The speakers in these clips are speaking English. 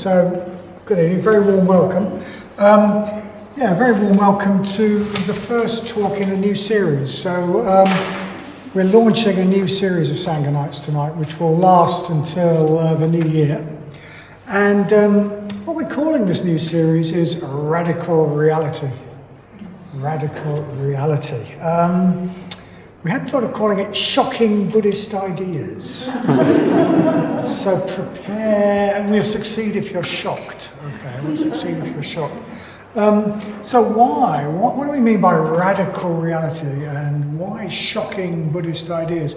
So, good evening, very warm welcome. Very warm welcome to the first talk in a new series. So, we're launching a new series of Sangha Nights tonight, which will last until the new year. And what we're calling this new series is Radical Reality. Radical Reality. We had thought of calling it Shocking Buddhist Ideas. So prepare, and we'll succeed if you're shocked. Okay, we'll succeed if you're shocked. So why? What do we mean by radical reality, and why shocking Buddhist ideas?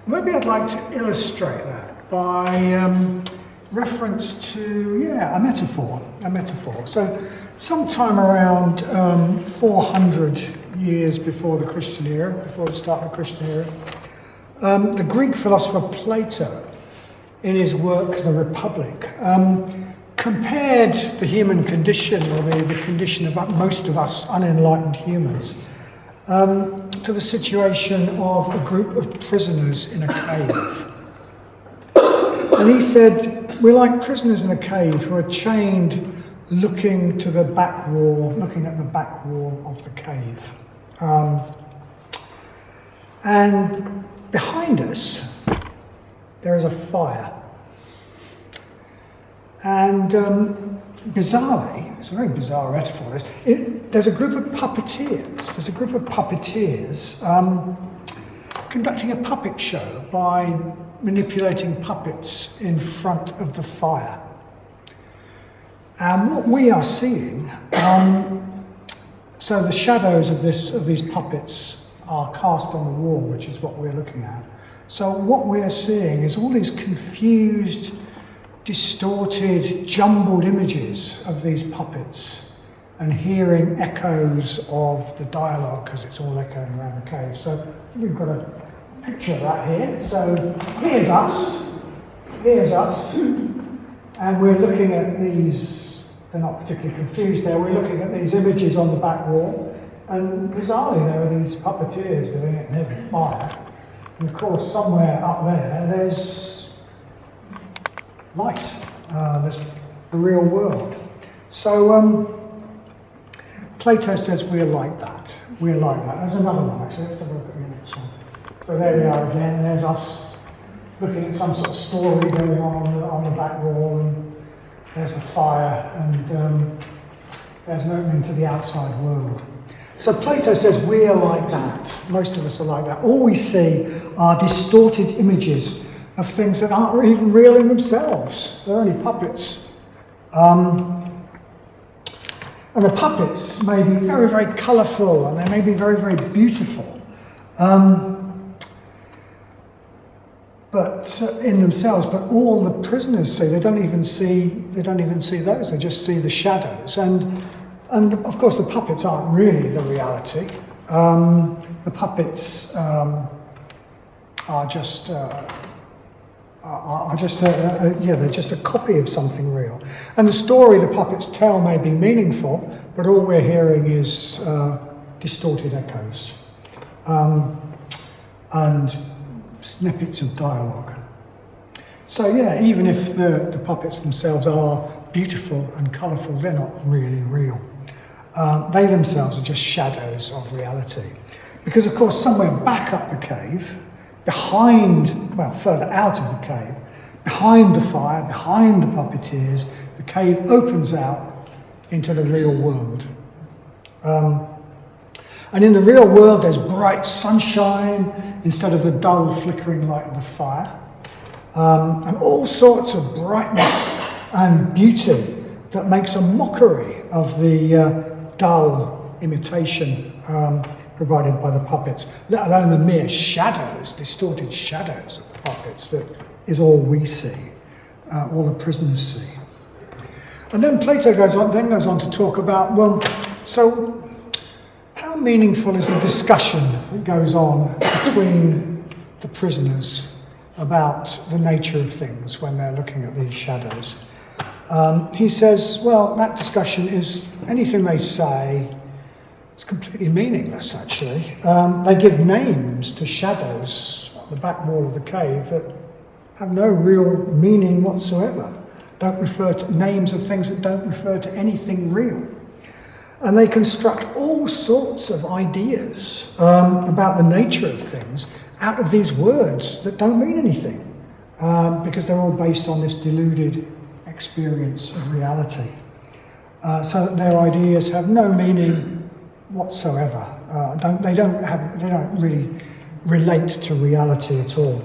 Maybe I'd like to illustrate that by reference to, a metaphor. So sometime around 400 years before the Christian era, before the start of the Christian era, the Greek philosopher Plato, in his work The Republic, compared the human condition, or the condition of most of us unenlightened humans, to the situation of a group of prisoners in a cave. And he said, we're like prisoners in a cave who are chained looking at the back wall of the cave. And behind us, there is a fire. And bizarrely, it's a very bizarre metaphor, there's a group of puppeteers. Conducting a puppet show by manipulating puppets in front of the fire. And what we are seeing, so the shadows of these puppets are cast on the wall, which is what we're looking at. So what we are seeing is all these confused, distorted, jumbled images of these puppets, and hearing echoes of the dialogue because it's all echoing around the cave. So we've got a picture of that here. So here's us, and we're looking at these. They're not particularly confused there. We're looking at these images on the back wall, and bizarrely there are these puppeteers doing it, and there's the fire. And of course, somewhere up there's light. There's the real world. So Plato says we're like that. There's another one actually. Let's have a look at the next one. So there we are again. There's us looking at some sort of story going on the back wall, and there's the fire, and there's an opening to the outside world. So Plato says we are like that. Most of us are like that. All we see are distorted images of things that aren't even real in themselves. They're only puppets. And the puppets may be very, very colourful, and they may be very, very beautiful. But in themselves, but all the prisoners see, they don't even see those. They just see the shadows, and of course the puppets aren't really the reality. The puppets are just they're just a copy of something real. And the story the puppets tell may be meaningful, but all we're hearing is distorted echoes and snippets of dialogue. So even if the puppets themselves are beautiful and colourful, they're not really real. They themselves are just shadows of reality. Because of course somewhere back up the cave, further out of the cave, behind the fire, behind the puppeteers, the cave opens out into the real world. And in the real world, there's bright sunshine instead of the dull flickering light of the fire. And all sorts of brightness and beauty that makes a mockery of the dull imitation provided by the puppets, let alone the mere shadows, distorted shadows of the puppets that is all we see, all the prisoners see. And then Plato goes on to talk about, so how meaningful is the discussion that goes on between the prisoners about the nature of things when they're looking at these shadows? He says, that discussion is, anything they say is completely meaningless, actually. They give names to shadows on the back wall of the cave that have no real meaning whatsoever. don't refer to names of things that don't refer to anything real. And they construct all sorts of ideas about the nature of things out of these words that don't mean anything, because they're all based on this deluded experience of reality. So that their ideas have no meaning whatsoever. They don't really relate to reality at all.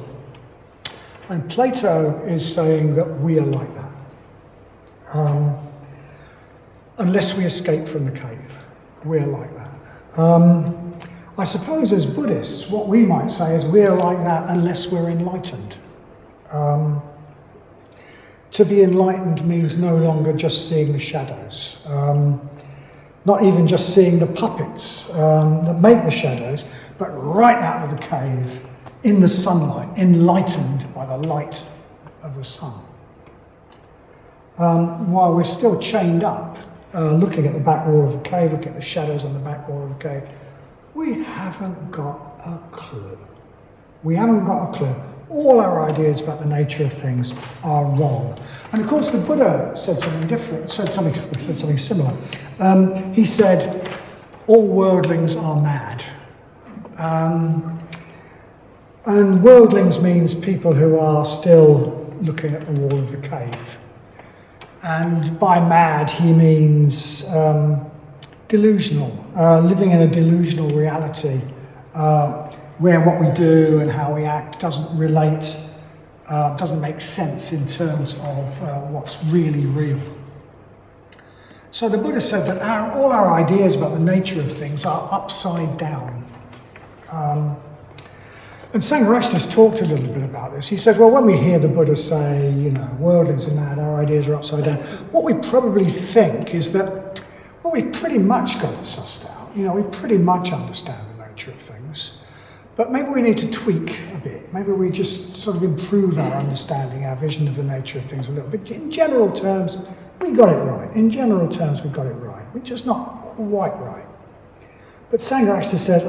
And Plato is saying that we are like that. Unless we escape from the cave, we're like that. I suppose as Buddhists, what we might say is we're like that unless we're enlightened. To be enlightened means no longer just seeing the shadows, not even just seeing the puppets that make the shadows, but right out of the cave, in the sunlight, enlightened by the light of the sun. While we're still chained up, looking at the back wall of the cave, looking at the shadows on the back wall of the cave, we haven't got a clue. We haven't got a clue. All our ideas about the nature of things are wrong. And of course the Buddha said something different, said something similar. He said, all worldlings are mad. And worldlings means people who are still looking at the wall of the cave. And by mad he means delusional, living in a delusional reality, where what we do and how we act doesn't relate, doesn't make sense in terms of what's really real. So the Buddha said that all our ideas about the nature of things are upside down. And Sangharakshita's talked a little bit about this. He said, well, when we hear the Buddha say, worldlings are mad, our ideas are upside down, what we probably think is that, well, we've pretty much got it sussed out. We pretty much understand the nature of things. But maybe we need to tweak a bit. Maybe we just sort of improve our understanding, our vision of the nature of things a little bit. In general terms, we got it right. In general terms, we got it right. We're just not quite right. But Sangharakshita said,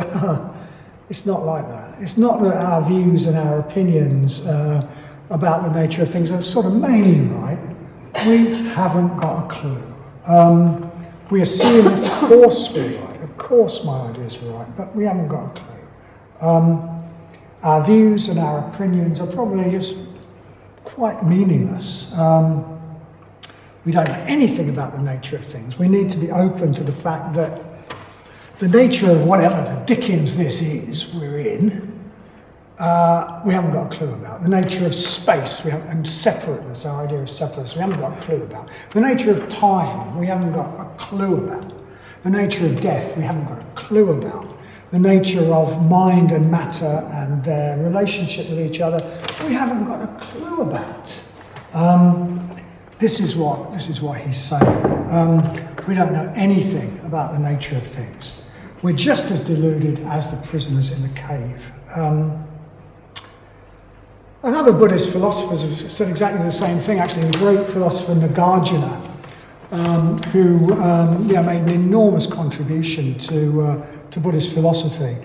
it's not like that. It's not that our views and our opinions about the nature of things are sort of mainly right. We haven't got a clue. We assume, of course, we're right. Of course my ideas are right, but we haven't got a clue. Our views and our opinions are probably just quite meaningless. We don't know anything about the nature of things. We need to be open to the fact that the nature of whatever the dickens this is we're in, we haven't got a clue about. The nature of space and separateness, our idea of separateness, we haven't got a clue about. The nature of time, we haven't got a clue about. The nature of death, we haven't got a clue about. The nature of mind and matter and their relationship with each other, we haven't got a clue about. This is what he's saying. We don't know anything about the nature of things. We're just as deluded as the prisoners in the cave. And other Buddhist philosophers have said exactly the same thing. Actually, the great philosopher Nagarjuna, who made an enormous contribution to Buddhist philosophy,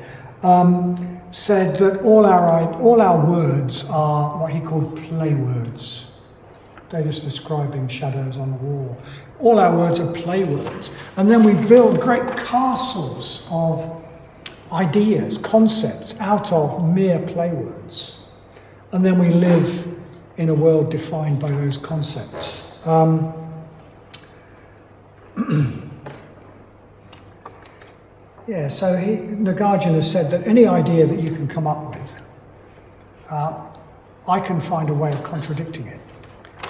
said that all our words are what he called play words. They're just describing shadows on the wall. All our words are play words. And then we build great castles of ideas, concepts, out of mere play words. And then we live in a world defined by those concepts. So Nagarjuna said that any idea that you can come up with, I can find a way of contradicting it,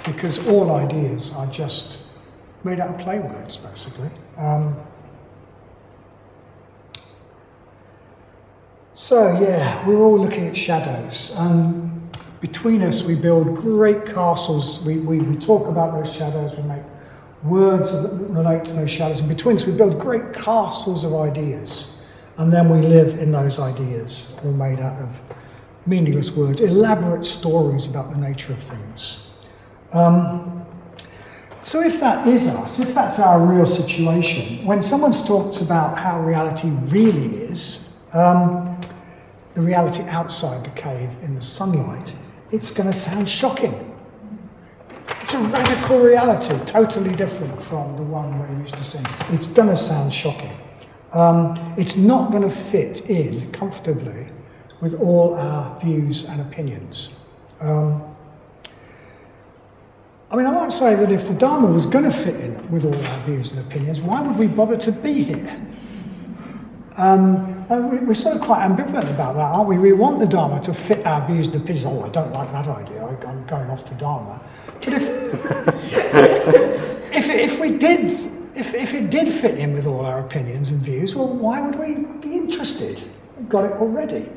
because all ideas are just made out of play words, basically. We're all looking at shadows, and between us we build great castles. We talk about those shadows, we make words that relate to those shadows, and between us we build great castles of ideas, and then we live in those ideas, all made out of meaningless words, elaborate stories about the nature of things. So if that is us, if that's our real situation, when someone talks about how reality really is, the reality outside the cave in the sunlight, it's going to sound shocking. to radical reality, totally different from the one we're used to seeing. It's going to sound shocking. It's not going to fit in comfortably with all our views and opinions. I might say that if the Dharma was going to fit in with all our views and opinions, why would we bother to be here? We're sort of quite ambivalent about that, aren't we? We want the Dharma to fit our views and opinions. Oh, I don't like that idea. I'm going off the Dharma. But if it did fit in with all our opinions and views, well, why would we be interested? We've got it already.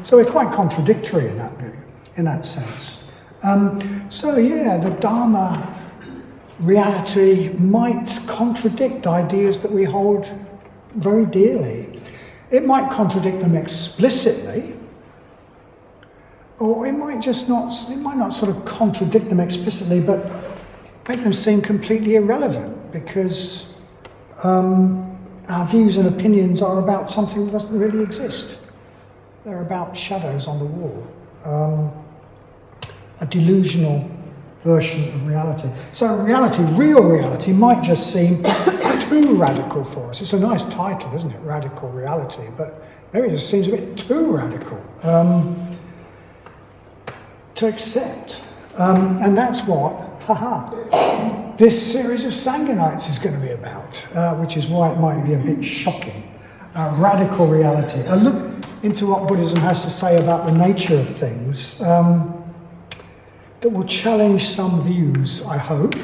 So we're quite contradictory in that sense. The Dharma reality might contradict ideas that we hold very dearly. It might contradict them explicitly, or it might not sort of contradict them explicitly, but make them seem completely irrelevant because our views and opinions are about something that doesn't really exist. They're about shadows on the wall. A delusional version of reality. So real reality might just seem too radical for us. It's a nice title, isn't it? Radical reality, but maybe it just seems a bit too radical to accept. And that's what, this series of Sangha is going to be about, which is why it might be a bit shocking. Radical reality. A look into what Buddhism has to say about the nature of things that will challenge some views, I hope,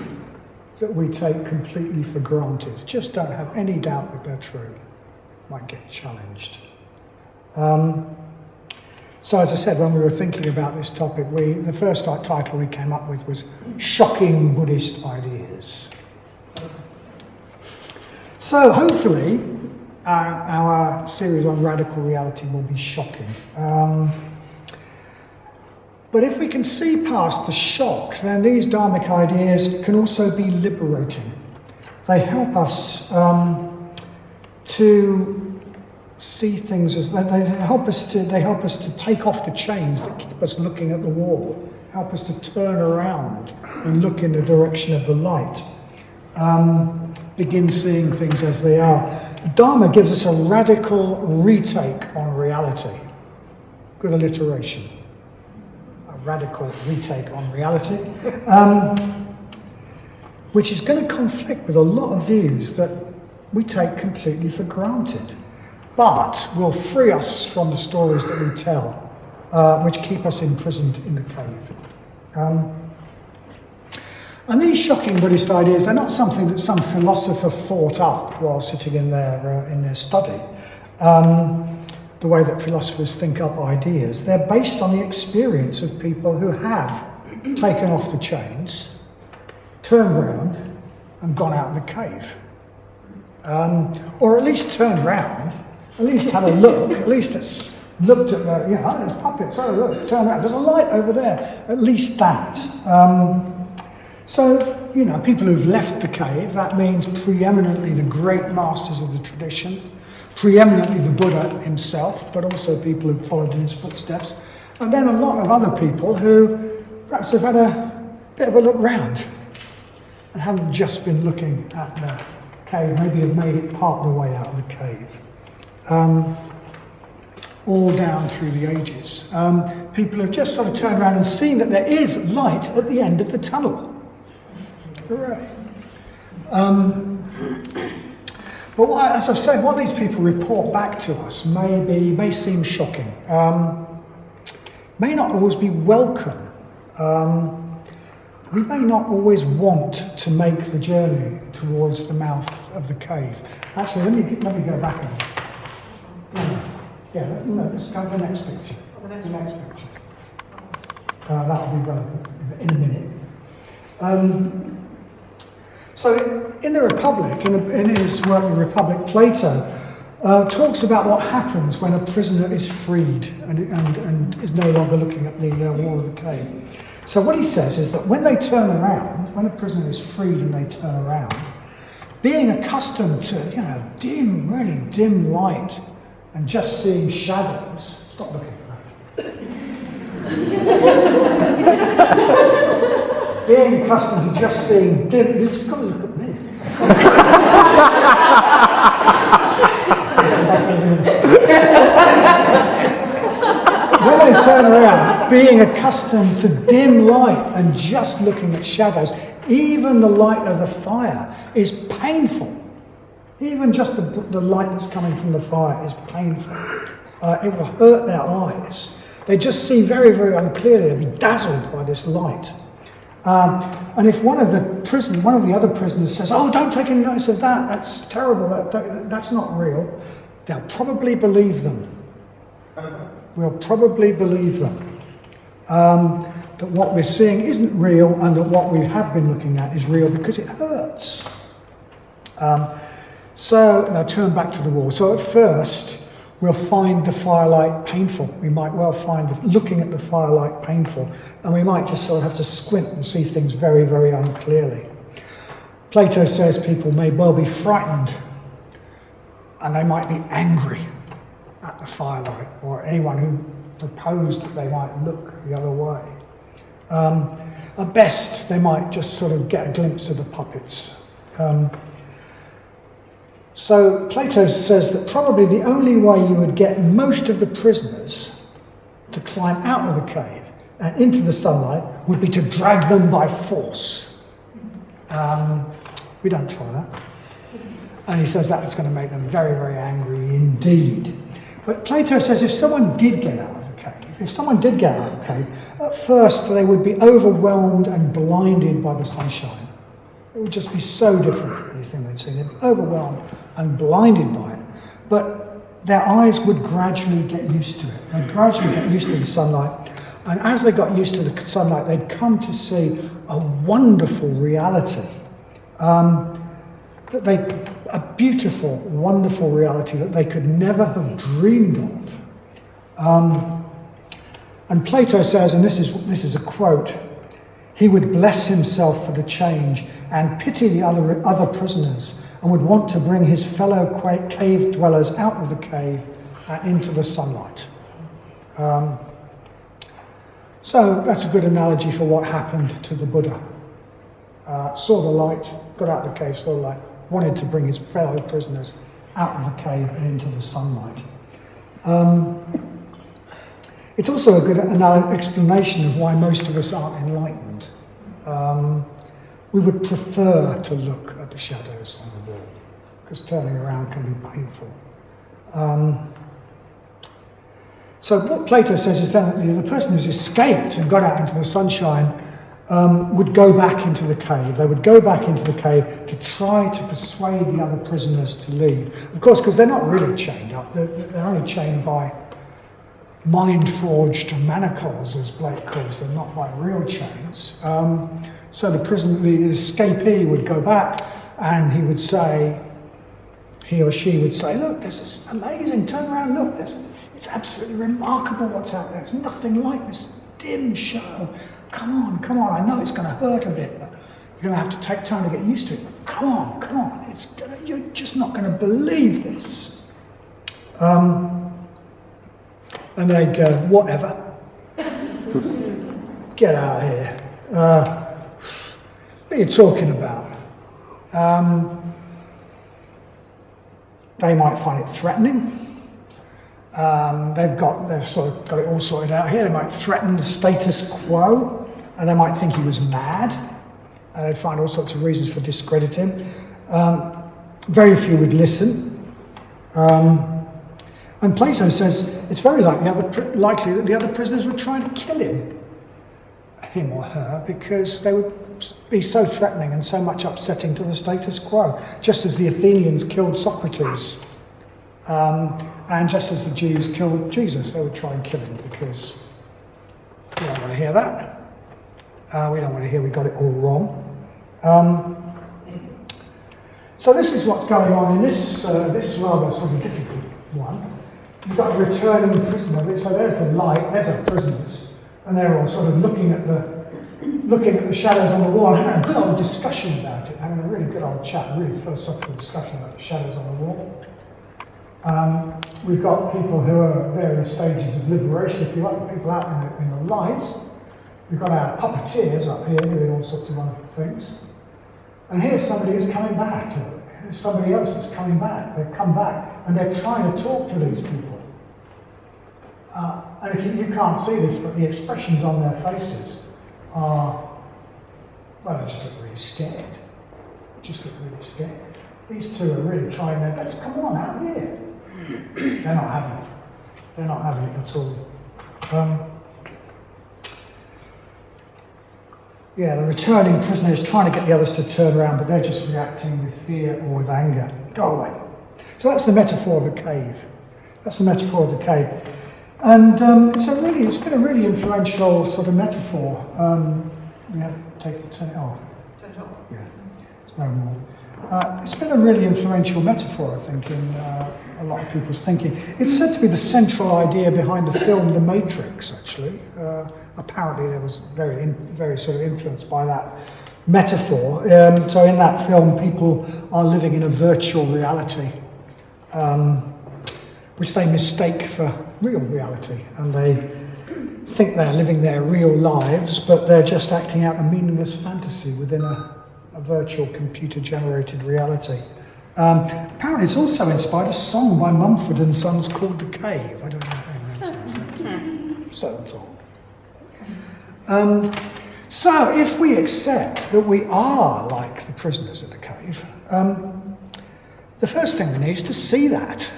that we take completely for granted. Just don't have any doubt that they're true. Might get challenged. So as I said, when we were thinking about this topic, the first title we came up with was Shocking Buddhist Ideas. So hopefully our series on radical reality will be shocking. But if we can see past the shock, then these Dharmic ideas can also be liberating. They help us to see things as they help us to take off the chains that keep us looking at the wall, help us to turn around and look in the direction of the light, begin seeing things as they are. The Dharma gives us a radical retake on reality. Good alliteration. Radical retake on reality, which is going to conflict with a lot of views that we take completely for granted, but will free us from the stories that we tell, which keep us imprisoned in the cave. And these shocking Buddhist ideas, they're not something that some philosopher thought up while sitting in their study. The way that philosophers think up ideas. They're based on the experience of people who have taken off the chains, turned around and gone out of the cave. Or at least turned around, at least had a look, at least it's looked at there's puppets, oh look, turn around, there's a light over there, at least that. People who've left the cave, that means preeminently the great masters of the tradition, preeminently the Buddha himself, but also people who followed in his footsteps, and then a lot of other people who perhaps have had a bit of a look round and haven't just been looking at the cave, maybe have made it part of the way out of the cave. All down through the ages. People have just sort of turned around and seen that there is light at the end of the tunnel. Hooray. But as I've said, what these people report back to us may seem shocking, may not always be welcome. We may not always want to make the journey towards the mouth of the cave. Actually, let me go back a bit. Let's go to the next picture. That'll be relevant in a minute. So in the Republic, in his work The Republic, Plato talks about what happens when a prisoner is freed and is no longer looking at the wall of the cave. So what he says is that when they turn around, when a prisoner is freed and they turn around, being accustomed to really dim light and just seeing shadows, stop looking at that. Being accustomed to just seeing dim, you've got to look at me. When they turn around, being accustomed to dim light and just looking at shadows, even the light of the fire is painful. Even just the light that's coming from the fire is painful. It will hurt their eyes. They just see very, very unclearly. They'll be dazzled by this light. And if one of the other prisoners says, "Oh, don't take any notice of that. That's terrible. That's not real," they'll probably believe them. We'll probably believe them. That what we're seeing isn't real, and that what we have been looking at is real because it hurts. So now turn back to the wall. So at first, we'll find the firelight painful. We might well find looking at the firelight painful, and we might just sort of have to squint and see things very, very unclearly. Plato says people may well be frightened, and they might be angry at the firelight, or anyone who proposed that they might look the other way. At best, they might just sort of get a glimpse of the puppets. So Plato says that probably the only way you would get most of the prisoners to climb out of the cave and into the sunlight would be to drag them by force. We don't try that. And he says that was going to make them very, very angry indeed. But Plato says if someone did get out of the cave, at first they would be overwhelmed and blinded by the sunshine. It would just be so different from anything they'd seen. They'd be overwhelmed and blinded by it. But their eyes would gradually get used to it. They'd gradually get used to the sunlight. And as they got used to the sunlight, they'd come to see a wonderful reality. A beautiful, wonderful reality that they could never have dreamed of. And Plato says, and this is a quote, he would bless himself for the change and pity the other prisoners, and would want to bring his fellow cave dwellers out of the cave and into the sunlight. So that's a good analogy for what happened to the Buddha. Saw the light, got out of the cave, saw the light, wanted to bring his fellow prisoners out of the cave and into the sunlight. It's also a good explanation of why most of us aren't enlightened. We would prefer to look at the shadows on the wall, because turning around can be painful. So what Plato says is that the person who's escaped and got out into the sunshine would go back into the cave. They would go back into the cave to try to persuade the other prisoners to leave. Of course, because they're not really chained up. They're only chained by mind-forged manacles, as Blake calls them, not by real chains. So the escapee would go back, and he or she would say, "Look, this is amazing, turn around, look, it's absolutely remarkable what's out there. It's nothing like this dim show. Come on, I know it's going to hurt a bit, but you're going to have to take time to get used to it. But come on, you're just not going to believe this." And they'd go, "Whatever. Get out of here. What are you talking about?" They might find it threatening. They've sort of got it all sorted out here. They might threaten the status quo, and they might think he was mad. They'd find all sorts of reasons for discrediting him. Very few would listen. And Plato says it's very likely that the other prisoners would try and kill him or her, because they would be so threatening and so much upsetting to the status quo, just as the Athenians killed Socrates. And just as the Jews killed Jesus, they would try and kill him, because we don't want to hear that. We don't want to hear we got it all wrong. So this is what's going on in this rather sort of difficult one. You've got a returning prisoner. So there's the light, there's our prisoners, and they're all sort of looking at the shadows on the wall and having a good old discussion about it, having a really good old chat, a really philosophical discussion about the shadows on the wall. We've got people who are at various stages of liberation, if you like, people out in the light, We've got our puppeteers up here doing all sorts of wonderful things. And here's somebody who's coming back. There's somebody else that's coming back. They've come back and they're trying to talk to these people. And if you can't see this, but the expressions on their faces are, well, they just look really scared. Just look really scared. These two are really trying their best. Come on, out here. They're not having it. They're not having it at all. Yeah, the returning prisoner is trying to get the others to turn around, but they're just reacting with fear or with anger. Go away. So that's the metaphor of the cave. That's the metaphor of the cave. And it's been a really influential sort of metaphor. We have to turn it off. Turn it off. Yeah, it's no more. It's been a really influential metaphor, I think, in a lot of people's thinking. It's said to be the central idea behind the film The Matrix, actually. Apparently there was very sort of influenced by that metaphor. So in that film, people are living in a virtual reality, which they mistake for real reality, and they think they're living their real lives, but they're just acting out a meaningless fantasy within a virtual computer-generated reality. Apparently it's also inspired a song by Mumford and Sons called The Cave. I don't know if anyone knows. So I'm told. So if we accept that we are like the prisoners in the cave, the first thing we need is to see that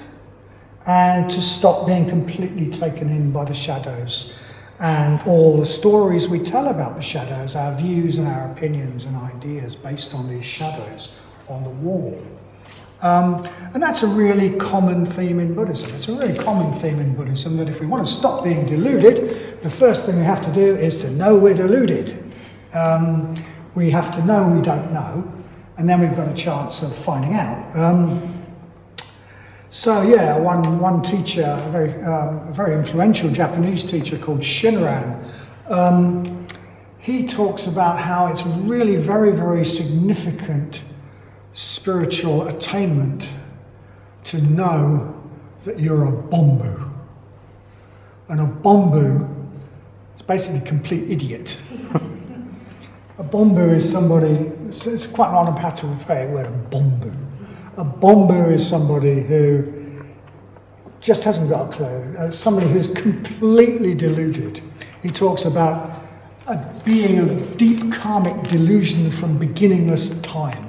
and to stop being completely taken in by the shadows and all the stories we tell about the shadows, our views and our opinions and ideas based on these shadows on the wall. And that's a really common theme in Buddhism. It's a really common theme in Buddhism that if we want to stop being deluded, the first thing we have to do is to know we're deluded. We have to know we don't know, and then we've got a chance of finding out. So yeah, one teacher, a very influential Japanese teacher called Shinran, he talks about how it's really very, very significant spiritual attainment to know that you're a bombu. And a bombu is basically a complete idiot. A bombu is somebody, it's quite an onomatopoeic word, a bombu. A bombu is somebody who just hasn't got a clue, somebody who's completely deluded. He talks about a being of deep karmic delusion from beginningless time.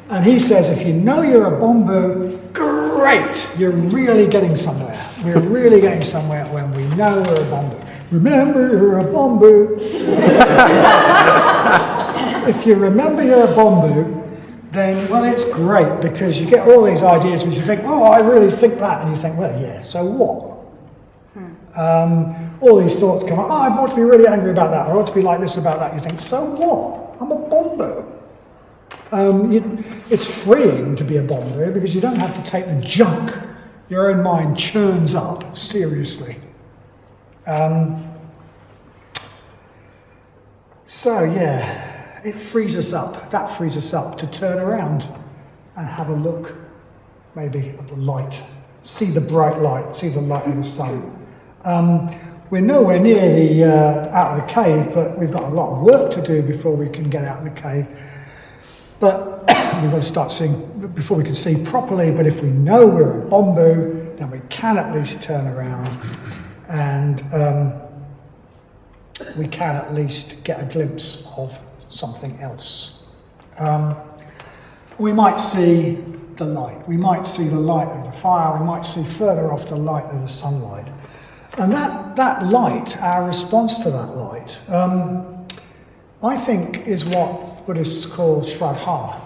And he says, if you know you're a bombu, great, you're really getting somewhere. We're really getting somewhere when we know we're a bombu. Remember, you're a bombu. If you remember you're a bombu, then, well, it's great because you get all these ideas which you think, oh, I really think that. And you think, well, yeah, so what? All these thoughts come up, oh, I want to be really angry about that, or I want to be like this about that. You think, so what? I'm a bombu. It's freeing to be a bombu because you don't have to take the junk your own mind churns up seriously. So yeah, it frees us up. That frees us up to turn around and have a look, maybe at the light, see the bright light, see the light of the sun. We're nowhere near the out of the cave, but we've got a lot of work to do before we can get out of the cave. But we've got to start seeing before we can see properly. But if we know we're a bombu, then we can at least turn around and we can at least get a glimpse of something else. We might see the light. We might see the light of the fire. We might see further off the light of the sunlight. And that light, our response to that light, I think is what Buddhists call Shraddha.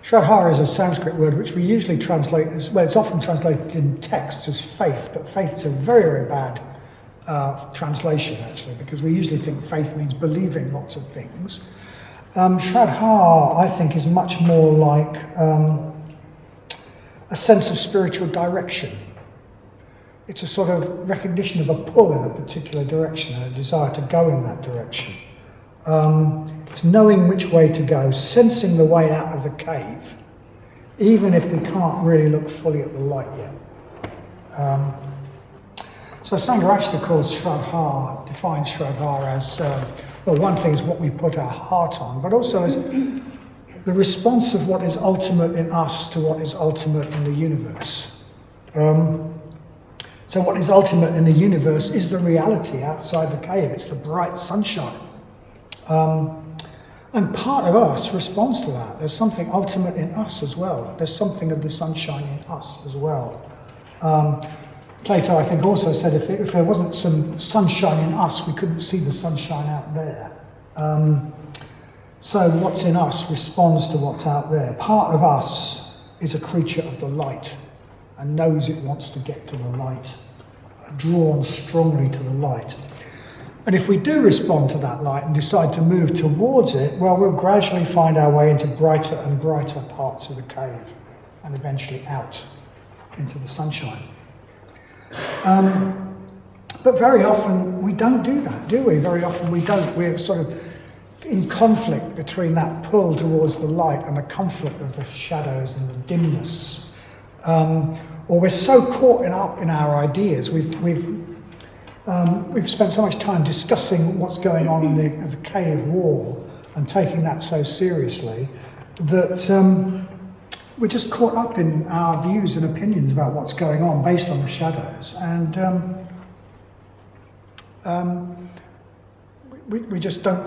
Shraddha is a Sanskrit word which we usually translate as, well, it's often translated in texts as faith, but faith is a very, very bad translation actually, because we usually think faith means believing lots of things. Shraddha, I think, is much more like a sense of spiritual direction. It's a sort of recognition of a pull in a particular direction and a desire to go in that direction. It's knowing which way to go, sensing the way out of the cave, even if we can't really look fully at the light yet. So Sangha actually calls Shraddha, defines Shraddha as, well, one thing is what we put our heart on, but also as the response of what is ultimate in us to what is ultimate in the universe. So what is ultimate in the universe is the reality outside the cave. It's the bright sunshine. And part of us responds to that. There's something ultimate in us as well. There's something of the sunshine in us as well. Plato, I think, also said if there wasn't some sunshine in us, we couldn't see the sunshine out there. So what's in us responds to what's out there. Part of us is a creature of the light and knows it wants to get to the light, drawn strongly to the light. And if we do respond to that light and decide to move towards it, well, we'll gradually find our way into brighter and brighter parts of the cave and eventually out into the sunshine. But very often we don't do that, do we? Very often we don't. We're sort of in conflict between that pull towards the light and the conflict of the shadows and the dimness. Or we're so caught up in our ideas. We've spent so much time discussing what's going on in the cave wall and taking that so seriously that we're just caught up in our views and opinions about what's going on based on the shadows. And we just don't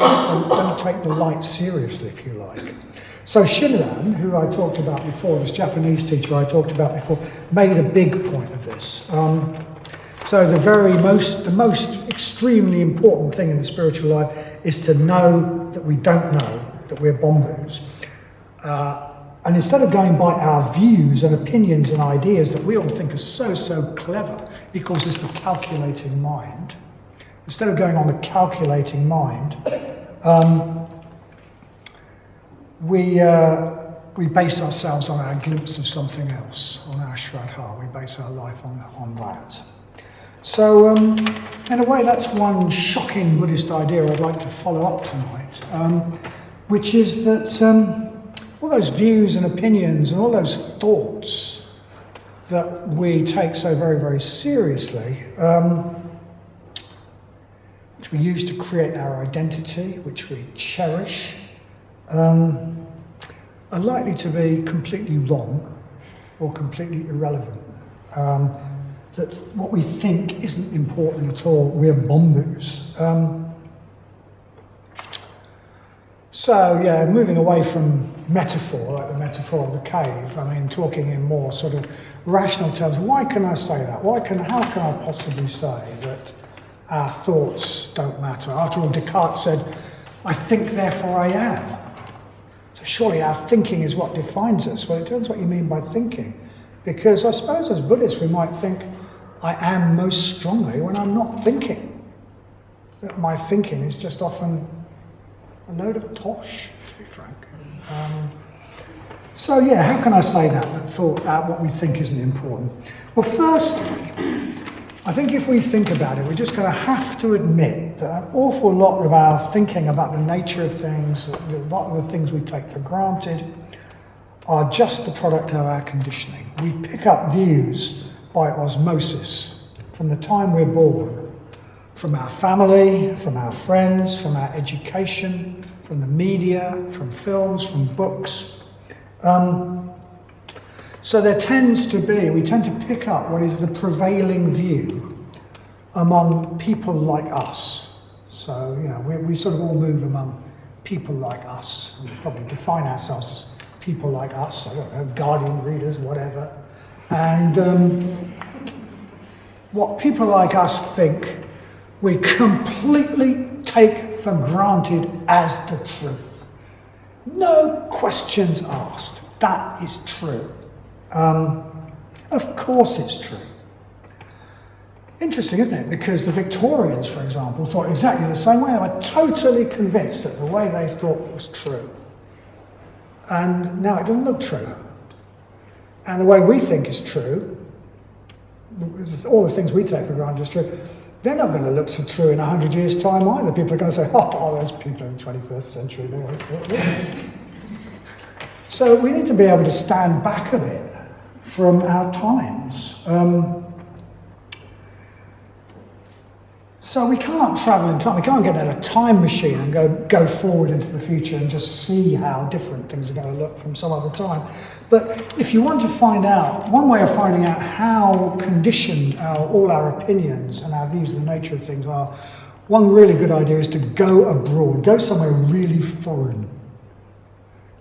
take the light seriously, if you like. So Shinran, who I talked about before, this Japanese teacher I talked about before, made a big point of this. So the most extremely important thing in the spiritual life is to know that we don't know that we're bombus. And instead of going by our views and opinions and ideas that we all think are so clever, he calls this the calculating mind. Instead of going on the calculating mind, we base ourselves on our glimpse of something else, on our Shraddha. We base our life on that. So, in a way, that's one shocking Buddhist idea I'd like to follow up tonight, which is that all those views and opinions and all those thoughts that we take so very seriously, which we use to create our identity, which we cherish, are likely to be completely wrong or completely irrelevant. That what we think isn't important at all. We're bombus. So yeah, moving away from metaphor, like the metaphor of the cave, I mean, talking in more sort of rational terms. Why can I say that? How can I possibly say that our thoughts don't matter? After all, Descartes said, "I think, therefore I am." So surely our thinking is what defines us. Well, it depends what you mean by thinking. Because I suppose as Buddhists we might think, I am most strongly when I'm not thinking. That my thinking is just often a load of tosh, to be frank. So yeah, how can I say that what we think isn't important? Well, firstly, I think if we think about it, we're just going to have to admit that an awful lot of our thinking about the nature of things, a lot of the things we take for granted, are just the product of our conditioning. We pick up views by osmosis from the time we're born, from our family, from our friends, from our education, from the media, from films, from books. So we tend to pick up what is the prevailing view among people like us. So, we sort of all move among people like us. We probably define ourselves as people like us, I don't know, Guardian readers, whatever. And what people like us think, we completely take for granted as the truth. No questions asked. That is true. Of course it's true. Interesting, isn't it? Because the Victorians, for example, thought exactly the same way. They were totally convinced that the way they thought was true. And now it doesn't look true. And the way we think is true, all the things we take for granted is true, they're not going to look so true in 100 years' time either. People are going to say, oh, those people in the 21st century, they always thought this. So we need to be able to stand back a bit from our times. So we can't travel in time. We can't get in a time machine and go forward into the future and just see how different things are going to look from some other time. But if you want to find out, one way of finding out how conditioned all our opinions and our views of the nature of things are, one really good idea is to go abroad, go somewhere really foreign.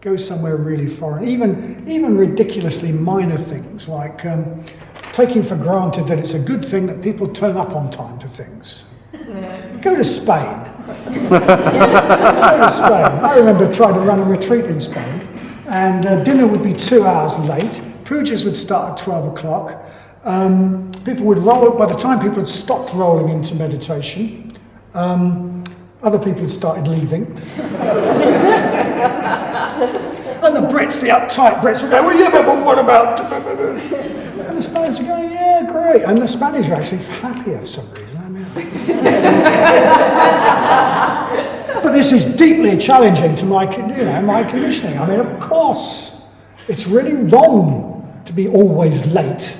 Go somewhere really foreign. Even ridiculously minor things like taking for granted that it's a good thing that people turn up on time to things. Go to Spain. Go to Spain. I remember trying to run a retreat in Spain, and dinner would be 2 hours late. Pujas would start at 12 o'clock. People would roll. By the time people had stopped rolling into meditation, other people had started leaving. And the Brits, the uptight Brits, would go, well, yeah, but what about... And the Spaniards are going, yeah, great. And the Spaniards are actually happier for some reason. I mean, but this is deeply challenging to my conditioning. I mean, of course, it's really wrong to be always late.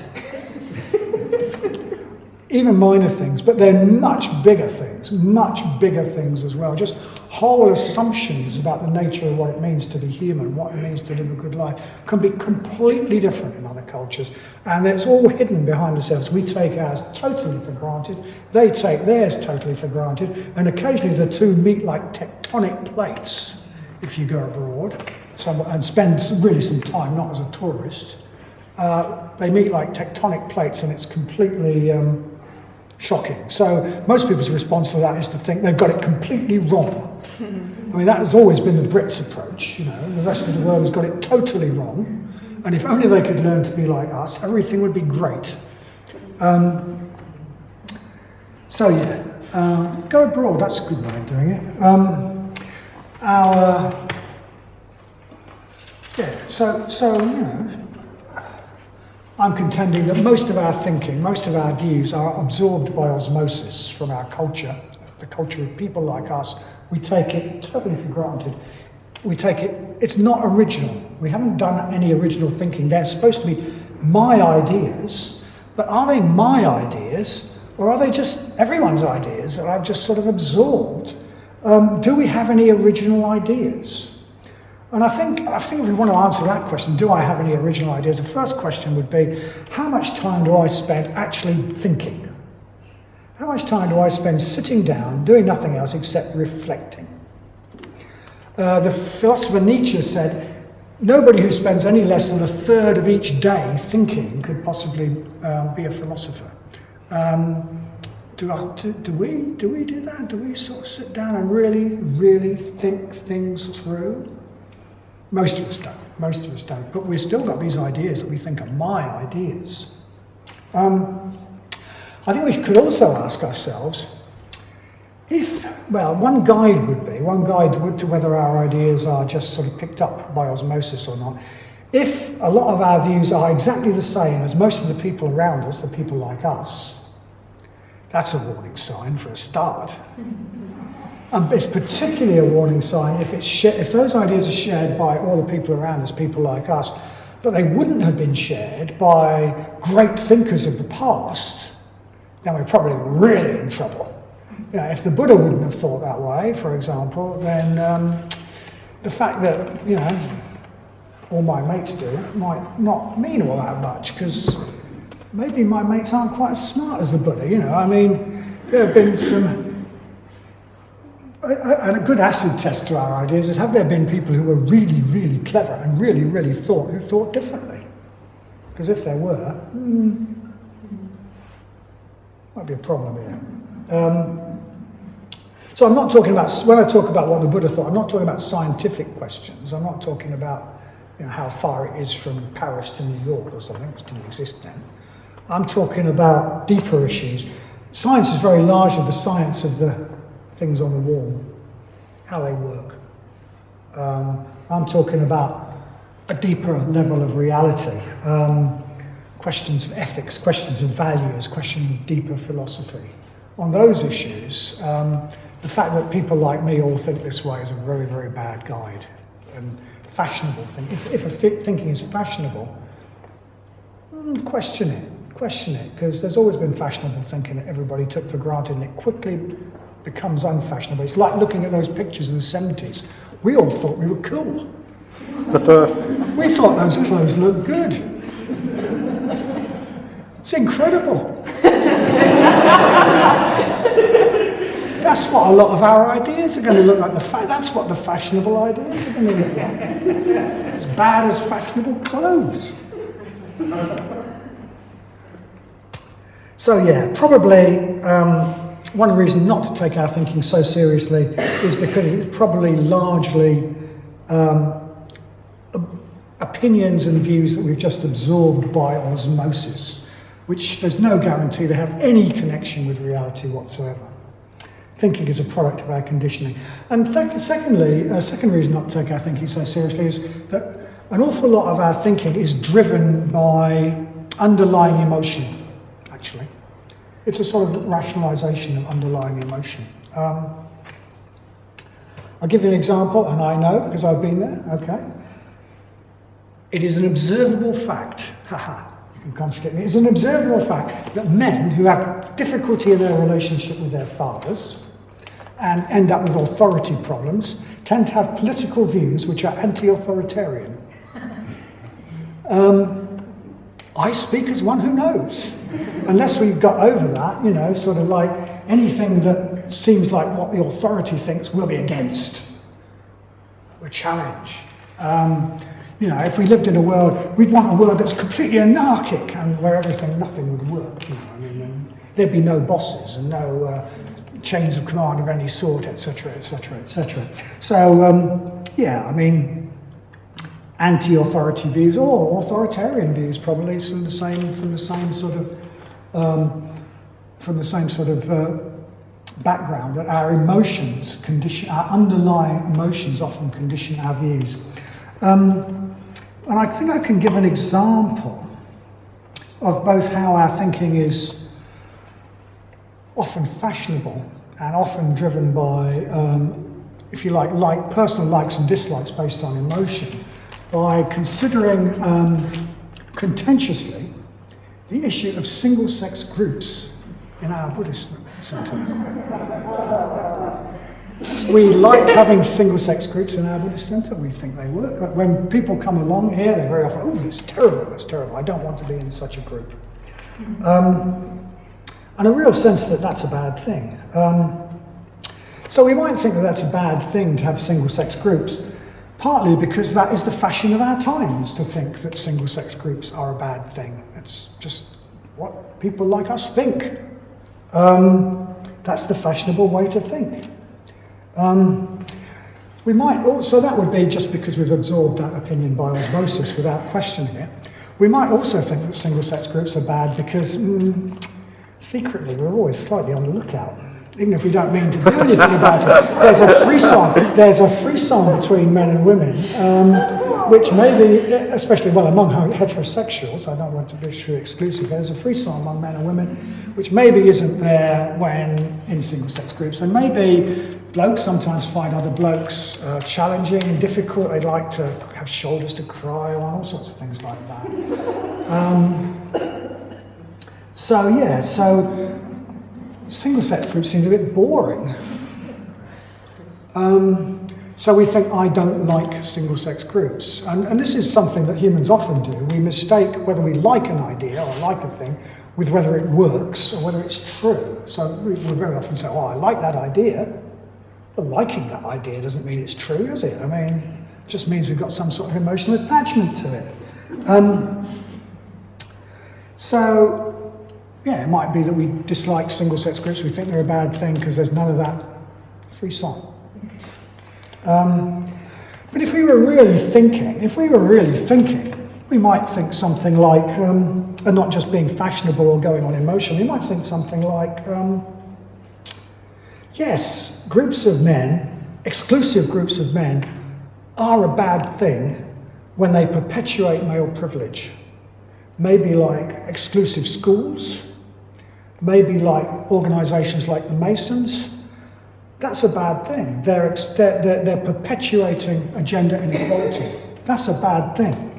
Even minor things, but they're much bigger things as well. Just whole assumptions about the nature of what it means to be human, what it means to live a good life, can be completely different in other cultures. And it's all hidden behind the surface. We take ours totally for granted, they take theirs totally for granted, and occasionally the two meet like tectonic plates if you go abroad and spend really some time, not as a tourist. They meet like tectonic plates, and it's completely shocking. So most people's response to that is to think they've got it completely wrong. I mean, that has always been the Brits' approach, the rest of the world has got it totally wrong, and if only they could learn to be like us, everything would be great. So yeah, go abroad, that's a good way of doing it. I'm contending that most of our thinking, most of our views are absorbed by osmosis from our culture, the culture of people like us. We take it totally for granted. It's not original. We haven't done any original thinking. They're supposed to be my ideas, but are they my ideas, or are they just everyone's ideas that I've just sort of absorbed? Do we have any original ideas? And I think if we want to answer that question, do I have any original ideas? The first question would be, how much time do I spend actually thinking? How much time do I spend sitting down, doing nothing else except reflecting? The philosopher Nietzsche said, nobody who spends any less than a third of each day thinking could possibly be a philosopher. Do we do that? Do we sort of sit down and really think things through? Most of us don't, but we've still got these ideas that we think are my ideas. I think we could also ask ourselves one guide to whether our ideas are just sort of picked up by osmosis or not. If a lot of our views are exactly the same as most of the people around us, the people like us, that's a warning sign for a start. It's particularly a warning sign if those ideas are shared by all the people around us, people like us, but they wouldn't have been shared by great thinkers of the past, then we're probably really in trouble. If the Buddha wouldn't have thought that way, for example, then the fact that, all my mates do might not mean all that much, because maybe my mates aren't quite as smart as the Buddha, I mean, there have been and a good acid test to our ideas is, have there been people who were really, really clever and really thought differently? Because if there were, might be a problem here. So I'm not talking about, when I talk about what the Buddha thought, I'm not talking about scientific questions. I'm not talking about how far it is from Paris to New York or something, which didn't exist then. I'm talking about deeper issues. Science is very largely the science of the things on the wall, how they work. I'm talking about a deeper level of reality, questions of ethics, questions of values, questions of deeper philosophy. On those issues, the fact that people like me all think this way is a very, very bad guide and fashionable thing. If thinking is fashionable, question it. question it, because there's always been fashionable thinking that everybody took for granted, and it quickly becomes unfashionable. It's like looking at those pictures in the 70s. We all thought we were cool. We thought those clothes looked good. It's incredible. That's what a lot of our ideas are going to look like. That's what the fashionable ideas are going to look like. As bad as fashionable clothes. So yeah, probably one reason not to take our thinking so seriously is because it's probably largely opinions and views that we've just absorbed by osmosis, which there's no guarantee they have any connection with reality whatsoever. Thinking is a product of our conditioning. And secondly, a second reason not to take our thinking so seriously is that an awful lot of our thinking is driven by underlying emotion, actually. It's a sort of rationalization of underlying emotion. I'll give you an example, and I know because I've been there, okay? It is an observable fact, you can contradict me, it's an observable fact that men who have difficulty in their relationship with their fathers and end up with authority problems tend to have political views which are anti-authoritarian. I speak as one who knows. Unless we've got over that, sort of like anything that seems like what the authority thinks we'll be against. We'll challenge. If we lived in a world, we'd want a world that's completely anarchic and where nothing would work, and there'd be no bosses and no chains of command of any sort, etc., etc., etc. So, anti-authority views or authoritarian views probably from the same sort of background, that our emotions our underlying emotions often condition our views. And I think I can give an example of both how our thinking is often fashionable and often driven by, if you like personal likes and dislikes based on emotion, by considering contentiously the issue of single-sex groups in our Buddhist Centre. We like having single-sex groups in our Buddhist Centre. We think they work. But when people come along here, they're very often, oh, it's terrible. I don't want to be in such a group. And a real sense that that's a bad thing. So we might think that that's a bad thing to have single-sex groups, partly because that is the fashion of our times, to think that single-sex groups are a bad thing. It's just what people like us think. That's the fashionable way to think. We might also, that would be just because we've absorbed that opinion by osmosis without questioning it. We might also think that single-sex groups are bad because secretly we're always slightly on the lookout, even if we don't mean to do anything about it. There's a frisson between men and women, which maybe, especially among heterosexuals, I don't want to be too exclusive, there's a frisson among men and women, which maybe isn't there when in single-sex groups. And maybe blokes sometimes find other blokes challenging and difficult. They'd like to have shoulders to cry on, all sorts of things like that. So single-sex groups seem a bit boring. So we think, I don't like single-sex groups. And this is something that humans often do. We mistake whether we like an idea or like a thing with whether it works or whether it's true. So we very often say, I like that idea. But liking that idea doesn't mean it's true, does it? I mean, it just means we've got some sort of emotional attachment to it. It might be that we dislike single-sex groups. We think they're a bad thing because there's none of that frisson. But if we were really thinking, we might think something like, and not just being fashionable or going on emotion, we might think something like, yes, groups of men, exclusive groups of men, are a bad thing when they perpetuate male privilege. Maybe like exclusive schools, maybe like organisations like the Masons. That's a bad thing. They're perpetuating a gender inequality. That's a bad thing.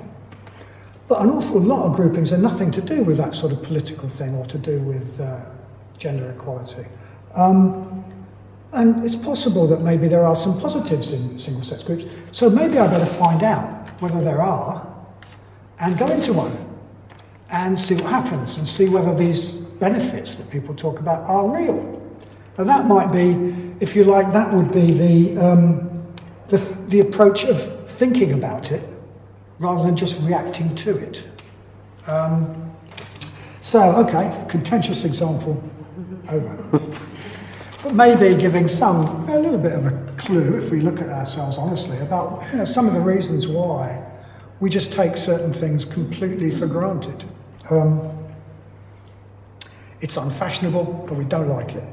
But an awful lot of groupings are nothing to do with that sort of political thing or to do with gender equality. And it's possible that maybe there are some positives in single-sex groups. So maybe I better find out whether there are and go into one and see what happens and see whether these benefits that people talk about are real. And that might be, if you like, that would be the approach of thinking about it rather than just reacting to it. Okay, contentious example over. But maybe giving a little bit of a clue, if we look at ourselves honestly, about some of the reasons why we just take certain things completely for granted. It's unfashionable, but we don't like it.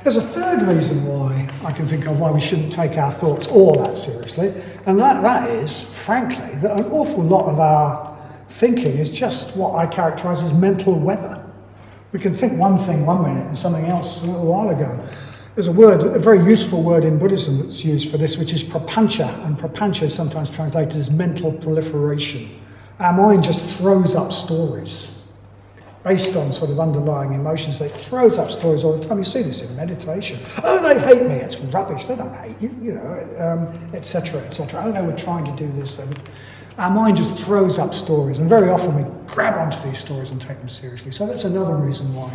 There's a third reason why I can think of why we shouldn't take our thoughts all that seriously, and that is, frankly, that an awful lot of our thinking is just what I characterise as mental weather. We can think one thing 1 minute and something else a little while ago. There's a very useful word in Buddhism that's used for this, which is prapancha, and prapancha is sometimes translated as mental proliferation. Our mind just throws up stories based on sort of underlying emotions. It throws up stories all the time. You see this in meditation. Oh, they hate me. It's rubbish. They don't hate you, etc., etc. Oh, they were trying to do this. Our mind just throws up stories, and very often we grab onto these stories and take them seriously. So that's another reason why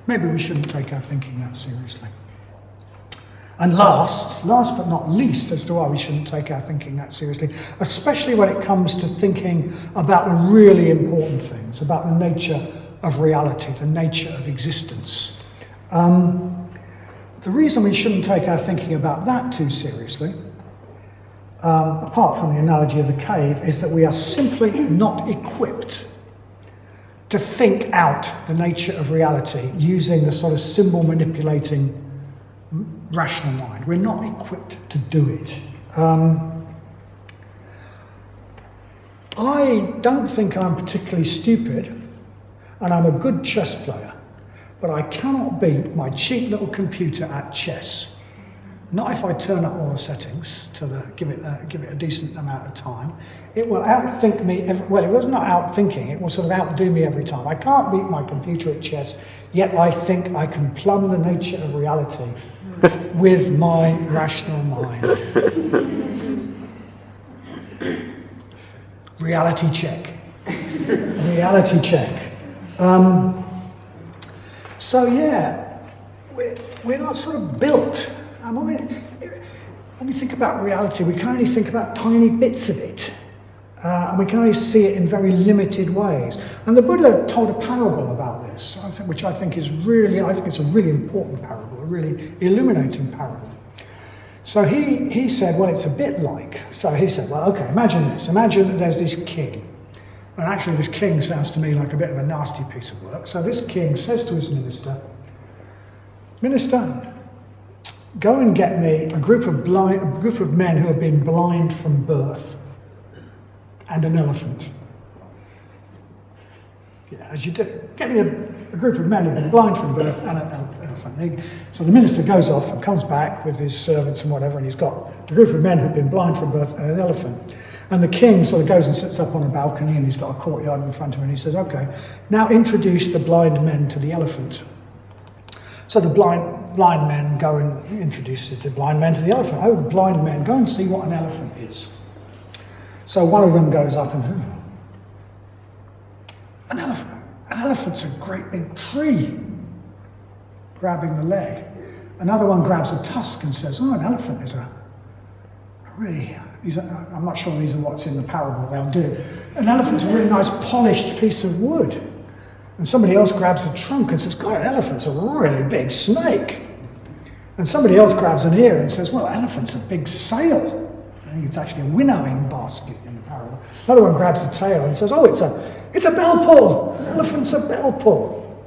maybe we shouldn't take our thinking that seriously. And last but not least, as to why we shouldn't take our thinking that seriously, especially when it comes to thinking about the really important things, about the nature of reality, the nature of existence. The reason we shouldn't take our thinking about that too seriously, apart from the analogy of the cave, is that we are simply not equipped to think out the nature of reality using the sort of symbol manipulating rational mind. We're not equipped to do it. I don't think I'm particularly stupid, and I'm a good chess player, but I cannot beat my cheap little computer at chess. Not if I turn up all the settings to give it a decent amount of time. It will outthink me. It was not outthinking. It will sort of outdo me every time. I can't beat my computer at chess, yet I think I can plumb the nature of reality with my rational mind. Reality check. Reality check. We're not sort of built. When we think about reality, we can only think about tiny bits of it. And we can only see it in very limited ways. And the Buddha told a parable about this, which I think it's a really important parable, a really illuminating parable. So he said, well, it's a bit like, so he said, well, okay, imagine this. Imagine that there's this king. And actually this king sounds to me like a bit of a nasty piece of work. So this king says to his minister, Minister, go and get me a group of men who have been blind from birth and an elephant. Yeah, as you do. Get me a group of men who have been blind from birth and an elephant. So the minister goes off and comes back with his servants and whatever, and he's got a group of men who have been blind from birth and an elephant. And the king sort of goes and sits up on a balcony, and he's got a courtyard in front of him, and he says, okay, now introduce the blind men to the elephant. So the blind men go and introduce the blind men to the elephant. Oh, blind men, go and see what an elephant is. So one of them goes up and, an elephant's a great big tree, grabbing the leg. Another one grabs a tusk and says, oh, an elephant is I'm not sure these are what's in the parable, they'll do. An elephant's a really nice polished piece of wood. And somebody else grabs a trunk and says, God, an elephant's a really big snake. And somebody else grabs an ear and says, well, elephant's a big sail. I think it's actually a winnowing basket in the parable. Another one grabs the tail and says, oh, it's a bell pull. An elephant's a bell pull.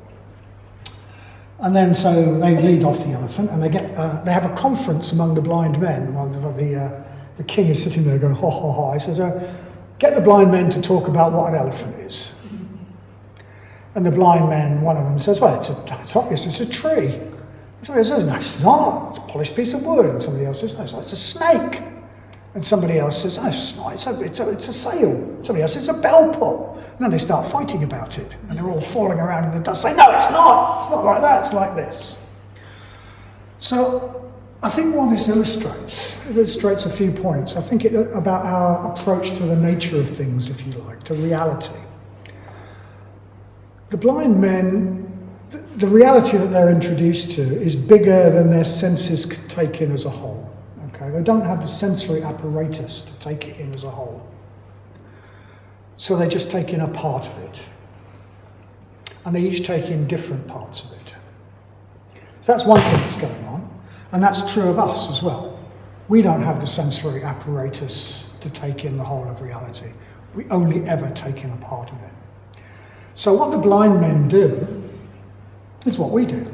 And then so they lead off the elephant, and they have a conference among the blind men. While the king is sitting there going, ha, ha, ha. He says, get the blind men to talk about what an elephant is. And the blind man, one of them says, well, it's obvious, it's a tree. Somebody says, no, it's not. It's a polished piece of wood. And somebody else says, no, it's a snake. And somebody else says, oh, it's a sail. Somebody else says, it's a bell pull. And then they start fighting about it. And they're all falling around in the dust saying, no, it's not like that, it's like this. So I think what this illustrates a few points. I think about our approach to the nature of things, if you like, to reality. The blind men, the reality that they're introduced to is bigger than their senses can take in as a whole. Okay? They don't have the sensory apparatus to take it in as a whole. So they just take in a part of it. And they each take in different parts of it. So that's one thing that's going on. And that's true of us as well. We don't have the sensory apparatus to take in the whole of reality. We only ever take in a part of it. So what the blind men do is what we do.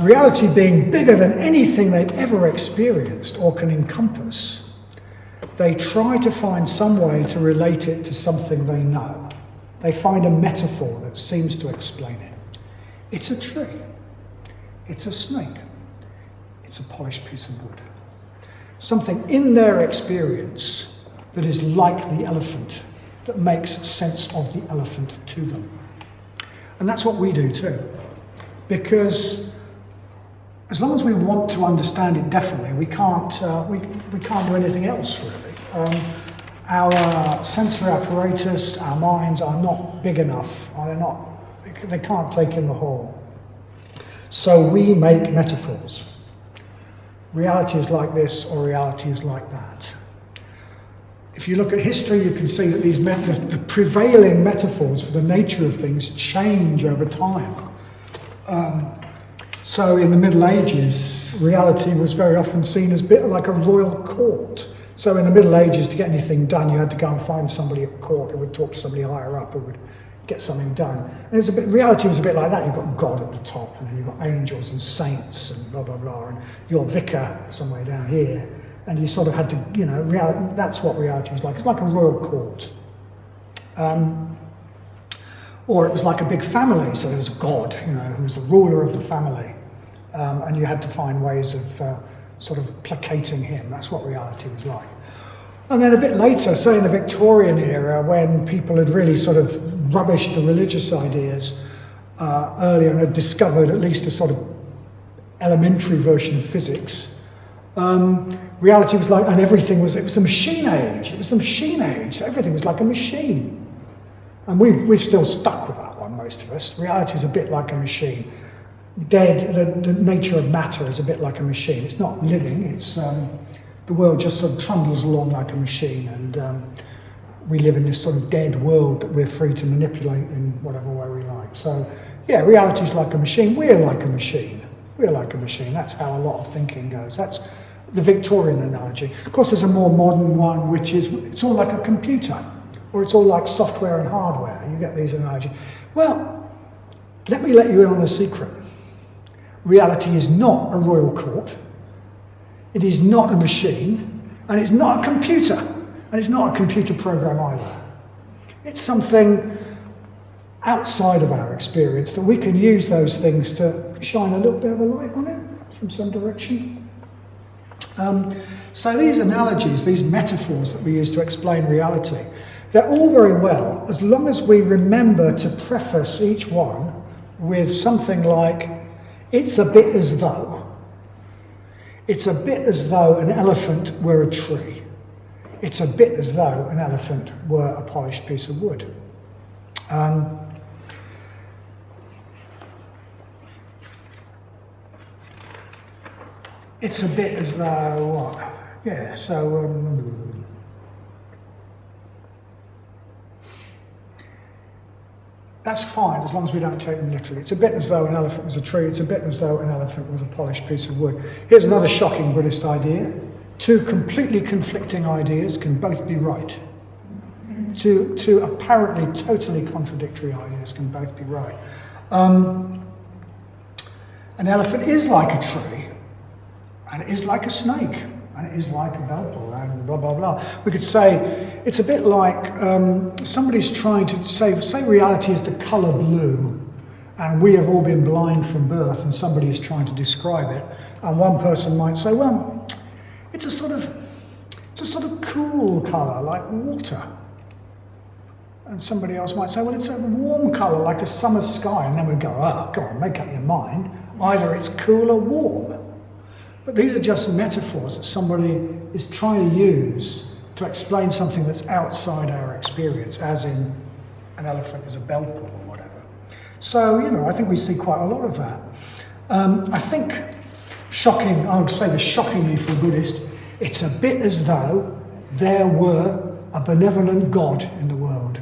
Reality being bigger than anything they've ever experienced or can encompass, they try to find some way to relate it to something they know. They find a metaphor that seems to explain it. It's a tree. It's a snake. It's a polished piece of wood. Something in their experience that is like the elephant, that makes sense of the elephant to them. And that's what we do too. Because as long as we want to understand it definitely, we can't do anything else really. Our sensory apparatus, our minds are not big enough. They can't take in the whole. So we make metaphors. Reality is like this, or reality is like that. If you look at history, you can see that the prevailing metaphors for the nature of things change over time. So in the Middle Ages, reality was very often seen as a bit like a royal court. So in the Middle Ages, to get anything done, you had to go and find somebody at court who would talk to somebody higher up who would get something done. And reality was a bit like that. You've got God at the top, and then you've got angels and saints and blah, blah, blah, and your vicar somewhere down here. And you sort of had to, that's what reality was like. It's like a royal court. Or it was like a big family, so there was God, who was the ruler of the family. And you had to find ways of sort of placating him. That's what reality was like. And then a bit later, say in the Victorian era, when people had really sort of rubbished the religious ideas earlier and had discovered at least a sort of elementary version of physics, reality was like, and it was the machine age. It was the machine age, so everything was like a machine. And we've still stuck with that one, most of us. Reality is a bit like a machine. The nature of matter is a bit like a machine. It's not living, it's the world just sort of trundles along like a machine, and we live in this sort of dead world that we're free to manipulate in whatever way we like. So, yeah, reality is like a machine. We're like a machine. We're like a machine. That's how a lot of thinking goes. That's the Victorian analogy. Of course, there's a more modern one, which is it's all like a computer, or it's all like software and hardware. You get these analogies. Well, let me let you in on a secret. Reality is not a royal court. It is not a machine, and it's not a computer, and it's not a computer program either. It's something outside of our experience that we can use those things to shine a little bit of a light on it from some direction. So these analogies, these metaphors that we use to explain reality, they're all very well, as long as we remember to preface each one with something like, it's a bit as though. It's a bit as though an elephant were a tree. It's a bit as though an elephant were a polished piece of wood. It's a bit as though, what? Yeah, so, that's fine, as long as we don't take them literally. It's a bit as though an elephant was a tree. It's a bit as though an elephant was a polished piece of wood. Here's another shocking Buddhist idea. Two completely conflicting ideas can both be right. Two apparently totally contradictory ideas can both be right. An elephant is like a tree, and it is like a snake, and it is like a bell pull, and blah, blah, blah. We could say it's a bit like somebody's trying to say reality is the colour blue, and we have all been blind from birth, and somebody is trying to describe it. And one person might say, well, it's a sort of cool colour like water. And somebody else might say, well, it's a warm colour like a summer sky. And then we go, oh, go on, make up your mind. Either it's cool or warm. But these are just metaphors that somebody is trying to use to explain something that's outside our experience, as in an elephant is a bell pull or whatever. So, I think we see quite a lot of that. I think I would say this shockingly for a Buddhist, it's a bit as though there were a benevolent God in the world.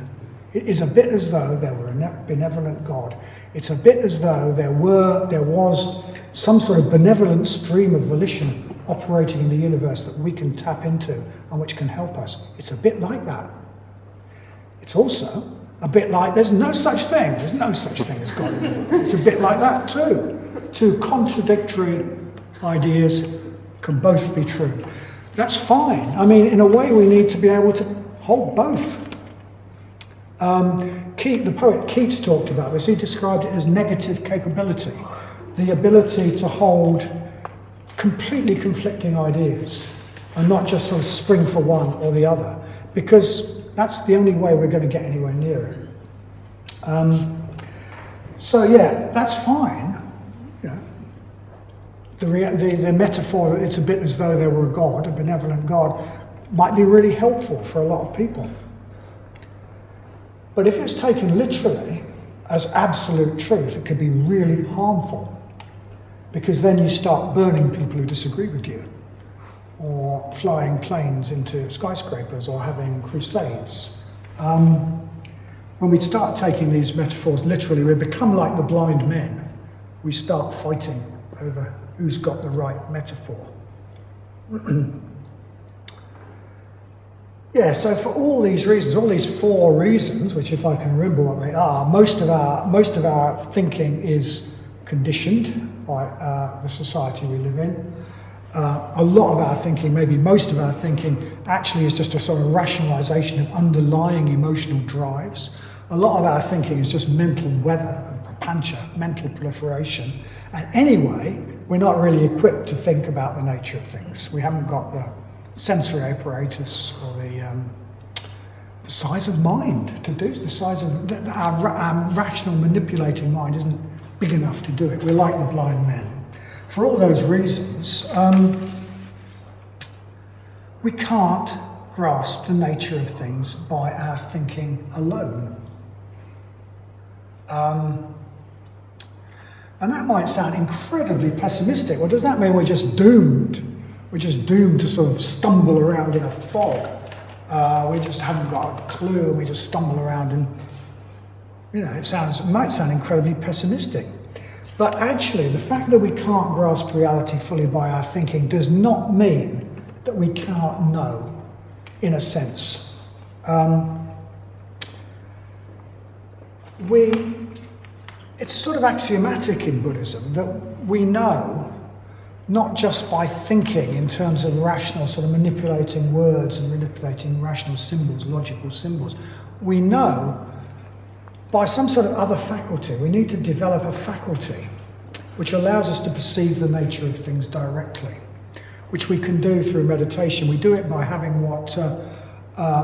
It is a bit as though there were a benevolent God. It's a bit as though there was some sort of benevolent stream of volition operating in the universe that we can tap into and which can help us. It's a bit like that. It's also a bit like there's no such thing as God in the world. It's a bit like that too. Two contradictory ideas can both be true. That's fine. I mean, in a way, we need to be able to hold both. The poet Keats talked about this. He described it as negative capability, the ability to hold completely conflicting ideas and not just sort of spring for one or the other, because that's the only way we're going to get anywhere near it. So yeah, that's fine. The metaphor that it's a bit as though there were a benevolent God, might be really helpful for a lot of people. But if it's taken literally as absolute truth, it could be really harmful, because then you start burning people who disagree with you, or flying planes into skyscrapers, or having crusades. When we start taking these metaphors literally, we become like the blind men. We start fighting over who's got the right metaphor. Yeah, so for all these reasons, all these 4 reasons, which if I can remember what they are, most of our thinking is conditioned by the society we live in. A lot of our thinking, maybe most of our thinking, actually is just a sort of rationalisation of underlying emotional drives. A lot of our thinking is just mental weather and prapancha, mental proliferation. And anyway, we're not really equipped to think about the nature of things. We haven't got the sensory apparatus or the size of mind to do. The size of our rational manipulating mind isn't big enough to do it. We're like the blind men. For all those reasons, we can't grasp the nature of things by our thinking alone. And that might sound incredibly pessimistic. Well, does that mean we're just doomed? We're just doomed to sort of stumble around in a fog. We just haven't got a clue, and we just stumble around, and it might sound incredibly pessimistic. But actually, the fact that we can't grasp reality fully by our thinking does not mean that we cannot know, in a sense. It's sort of axiomatic in Buddhism that we know, not just by thinking in terms of rational, sort of manipulating words and manipulating rational symbols, logical symbols. We know by some sort of other faculty. We need to develop a faculty which allows us to perceive the nature of things directly, which we can do through meditation. We do it by having what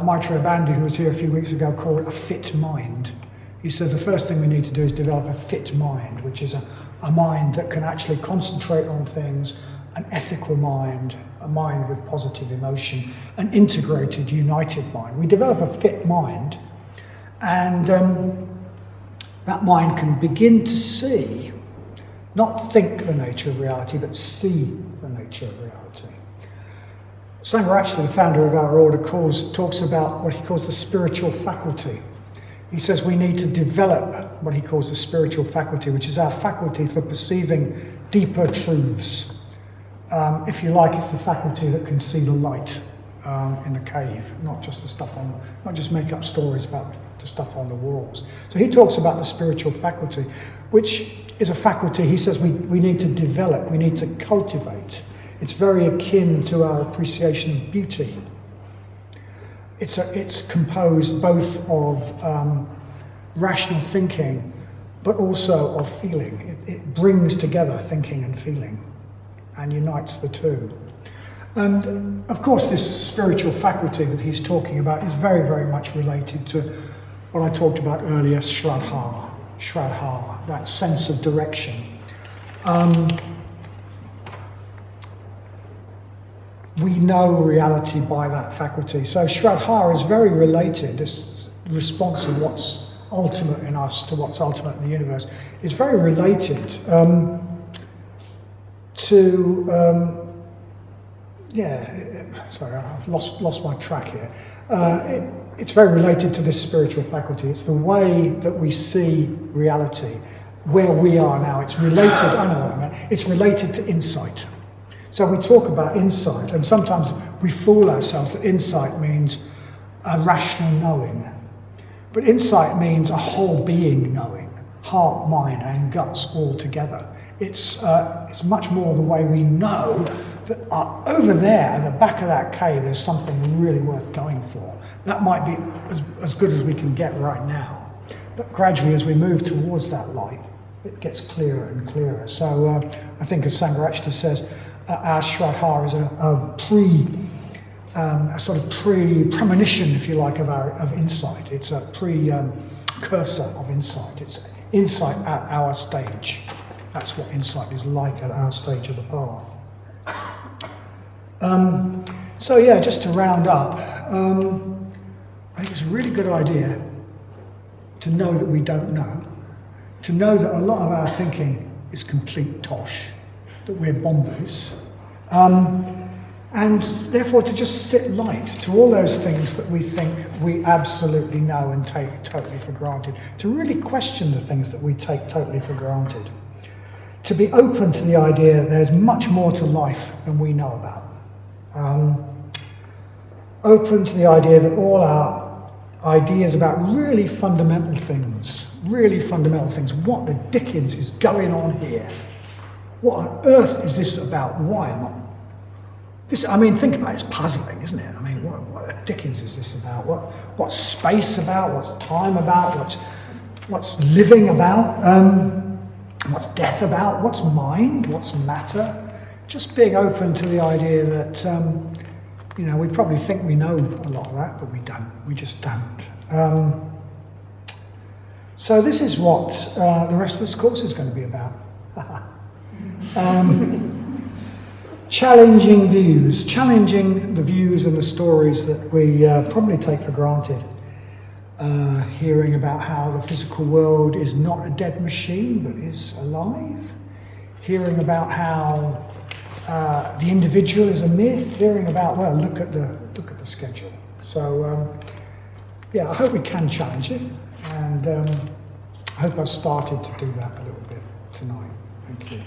Maitreya Bandhi, who was here a few weeks ago, called a fit mind. He says the first thing we need to do is develop a fit mind, which is a mind that can actually concentrate on things, an ethical mind, a mind with positive emotion, an integrated, united mind. We develop a fit mind, and that mind can begin to see, not think the nature of reality, but see the nature of reality. Sangha, actually, the founder of our order, talks about what he calls the spiritual faculty. He says we need to develop what he calls the spiritual faculty, which is our faculty for perceiving deeper truths. If you like, it's the faculty that can see the light in the cave, not just make up stories about the stuff on the walls. So he talks about the spiritual faculty, which is a faculty he says we need to develop, we need to cultivate. It's very akin to our appreciation of beauty. It's composed both of rational thinking, but also of feeling. It brings together thinking and feeling and unites the two. And of course this spiritual faculty that he's talking about is very, very much related to what I talked about earlier, Shraddha, that sense of direction. We know reality by that faculty. So Shraddha is very related, this response of what's ultimate in us to what's ultimate in the universe, is very related sorry, I've lost my track here. It's very related to this spiritual faculty. It's the way that we see reality, where we are now. It's related, I know what I mean, it's related to insight. So we talk about insight, and sometimes we fool ourselves that insight means a rational knowing. But insight means a whole being knowing, heart, mind, and guts all together. It's much more the way we know that over there, at the back of that cave, there's something really worth going for. That might be as good as we can get right now. But gradually, as we move towards that light, it gets clearer and clearer. So I think, as Sangharashta says, our Shraddha is a sort of premonition, if you like, of insight. It's a precursor of insight. It's insight at our stage. That's what insight is like at our stage of the path. So yeah, just to round up, I think it's a really good idea to know that we don't know, to know that a lot of our thinking is complete tosh, that we're bombos, and therefore to just sit light to all those things that we think we absolutely know and take totally for granted, to really question the things that we take totally for granted, to be open to the idea that there's much more to life than we know about, open to the idea that all our ideas about really fundamental things, what the dickens is going on here? What on earth is this about? Why am I? I mean, think about it, it's puzzling, isn't it? I mean, what the dickens is this about? What's space about? What's time about? What's living about? What's death about? What's mind? What's matter? Just being open to the idea that, we probably think we know a lot of that, but we don't. We just don't. So this is what the rest of this course is going to be about. Challenging the views and the stories that we probably take for granted. Hearing about how the physical world is not a dead machine but is alive. Hearing about how the individual is a myth. Hearing about, well, look at the schedule. So I hope we can challenge it, and I hope I've started to do that a little bit tonight. Thank you.